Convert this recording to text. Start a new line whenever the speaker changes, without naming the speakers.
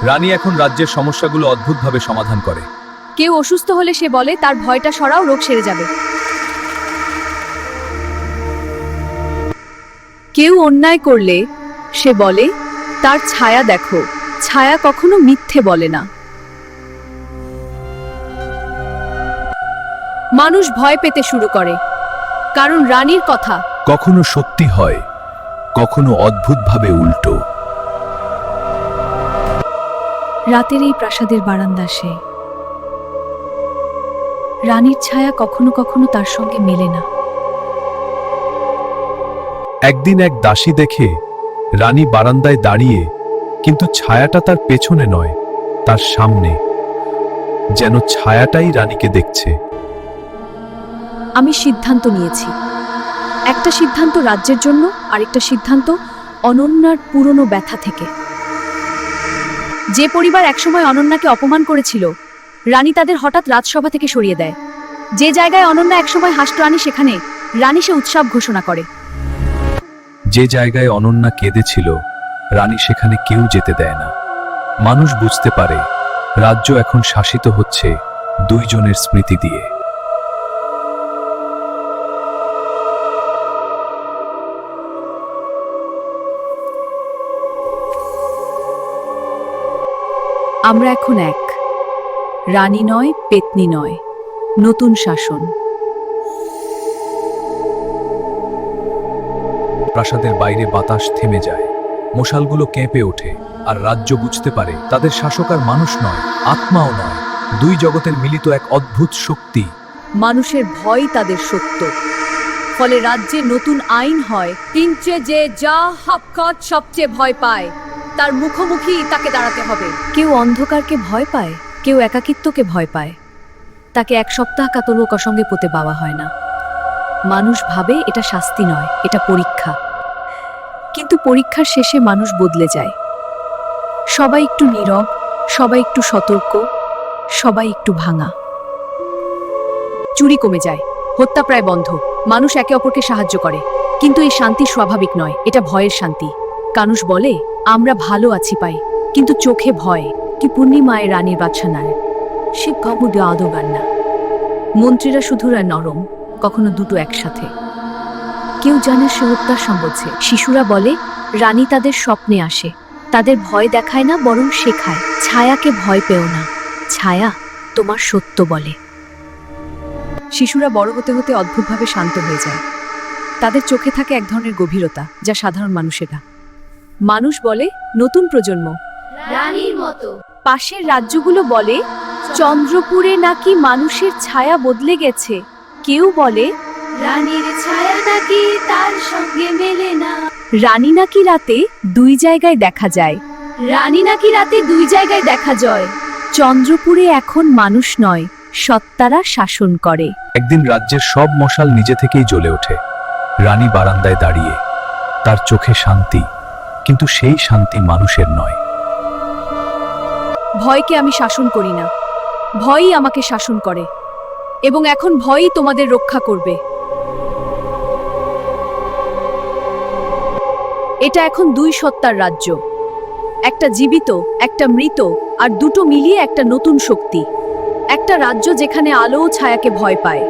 রানী এখন রাজ্যের সমস্যাগুলো অদ্ভুতভাবে সমাধান করে।
কেউ অসুস্থ হলে সে বলে তার ভয়টা সরাও, রোগ সেরে যাবে। কেউ অন্যায় করলে সে বলে তার ছায়া দেখো, ছায়া কখনো মিথ্যে বলে না। মানুষ ভয় পেতে শুরু করে, কারণ রানীর কথা
কখনো সত্যি হয়, কখনো অদ্ভুতভাবে উল্টো।
রাতের এই প্রাসাদের বারান্দা সে, রানীর ছায়া কখনো কখনো তার সঙ্গে মেলে না।
একদিন এক দাসী দেখে রানী বারান্দায় দাঁড়িয়ে, কিন্তু ছায়াটা তার পেছনে নয়, তার সামনে, যেন ছায়াটাই রানীকে দেখছে।
আমি সিদ্ধান্ত নিয়েছি, একটা সিদ্ধান্ত রাজ্যের জন্য, আরেকটা সিদ্ধান্ত অনন্যার পুরনো ব্যথা থেকে। যে পরিবার একসময় অনন্যাকে অপমান করেছিল, রানী তাদের হঠাৎ রাজসভা থেকে সরিয়ে দেয়। যে জায়গায় অনন্যা একসময় হাসত রানী, সেখানে রানী সে উৎসব ঘোষণা করে।
যে জায়গায় অনন্যা কেঁদেছিল, রানী সেখানে কেউ যেতে দেয় না। মানুষ বুঝতে পারে রাজ্য এখন শাসিত হচ্ছে দুইজনের স্মৃতি দিয়ে।
আমরা এখন এক, রানী নয়, পেতনি নয়, নতুন শাসন।
প্রাসাদের বাইরে বাতাস থেমে যায়, মশালগুলো কেঁপে ওঠে, আর রাজ্য বুঝতে পারে তাদের শাসক আর মানুষ নয়, আত্মাও নয়, দুই জগতের মিলিত এক অদ্ভুত শক্তি।
মানুষের ভয় তাদের সত্য, ফলে রাজ্যে নতুন আইন হয়। কিঞ্চে যে যা হাক্কাত সবচেয়ে ভয় পায়, তার মুখোমুখি তাকে দাঁড়াতে হবে। কেউ অন্ধকারকে ভয় পায়, কেউ একাকিত্বকে ভয় পায়। তাকে এক সপ্তাহ কাতরকা সঙ্গে পোতে পাওয়া হয় না। মানুষ ভাবে এটা শাস্তি নয়, এটা পরীক্ষা। কিন্তু পরীক্ষার শেষে মানুষ বদলে যায়। সবাই একটু নীরব, সবাই একটু সতর্ক, সবাই একটু ভাঙা। চুরি কমে যায়, হত্যা প্রায় বন্ধ, মানুষ একে অপরকে সাহায্য করে। কিন্তু এই শান্তি স্বাভাবিক নয়, এটা ভয়ের শান্তি। কানুষ বলে আমরা ভালো আছি পাই, কিন্তু চোখে ভয়। কি পূর্ণিমায় রানীর বাচ্চা নায়, সে কবুদ আদগান না। মন্ত্রীরা শুধু নরম, কখনো দুটো একসাথে। কেউ জানে সে হত্যার সম্বন্ধে। শিশুরা বলে রানী তাদের স্বপ্নে আসে, তাদের ভয় দেখায় না, বরং শেখায়। ছায়াকে ভয় পেও না, ছায়া তোমার সত্য বলে। শিশুরা বড় হতে হতে অদ্ভুতভাবে শান্ত হয়ে যায়। তাদের চোখে থাকে এক ধরনের গভীরতা, যা সাধারণ মানুষেরা। মানুষ বলে নতুন প্রজন্ম
রানীর মতো।
পাশের রাজ্যগুলো বলে চন্দ্রপুরে নাকি মানুষের ছায়া বদলে গেছে। কেউ বলে
রানীর ছায়া নাকি তার সঙ্গে মেলে না।
রানী নাকি রাতে দুই জায়গায় দেখা যায়।
রানী নাকি রাতে দুই জায়গায় দেখা যায়।
চন্দ্রপুরে এখন মানুষ নয়, সত্তারা শাসন করে।
একদিন রাজ্যের সব মশাল নিজে থেকেই জ্বলে ওঠে। রানী বারান্দায় দাঁড়িয়ে, তার চোখে শান্তি, কিন্তু সেই শান্তি মানুষের নয়।
ভয়কে আমি শাসন করি না, ভয়ই আমাকে শাসন করে, এবং এখন ভয়ই তোমাদের রক্ষা করবে। এটা এখন দুই সত্তার রাজ্য, একটা জীবিত, একটা মৃত, আর দুটো মিলিয়ে একটা নতুন শক্তি। একটা রাজ্য যেখানে আলো ও ছায়াকে ভয় পায়।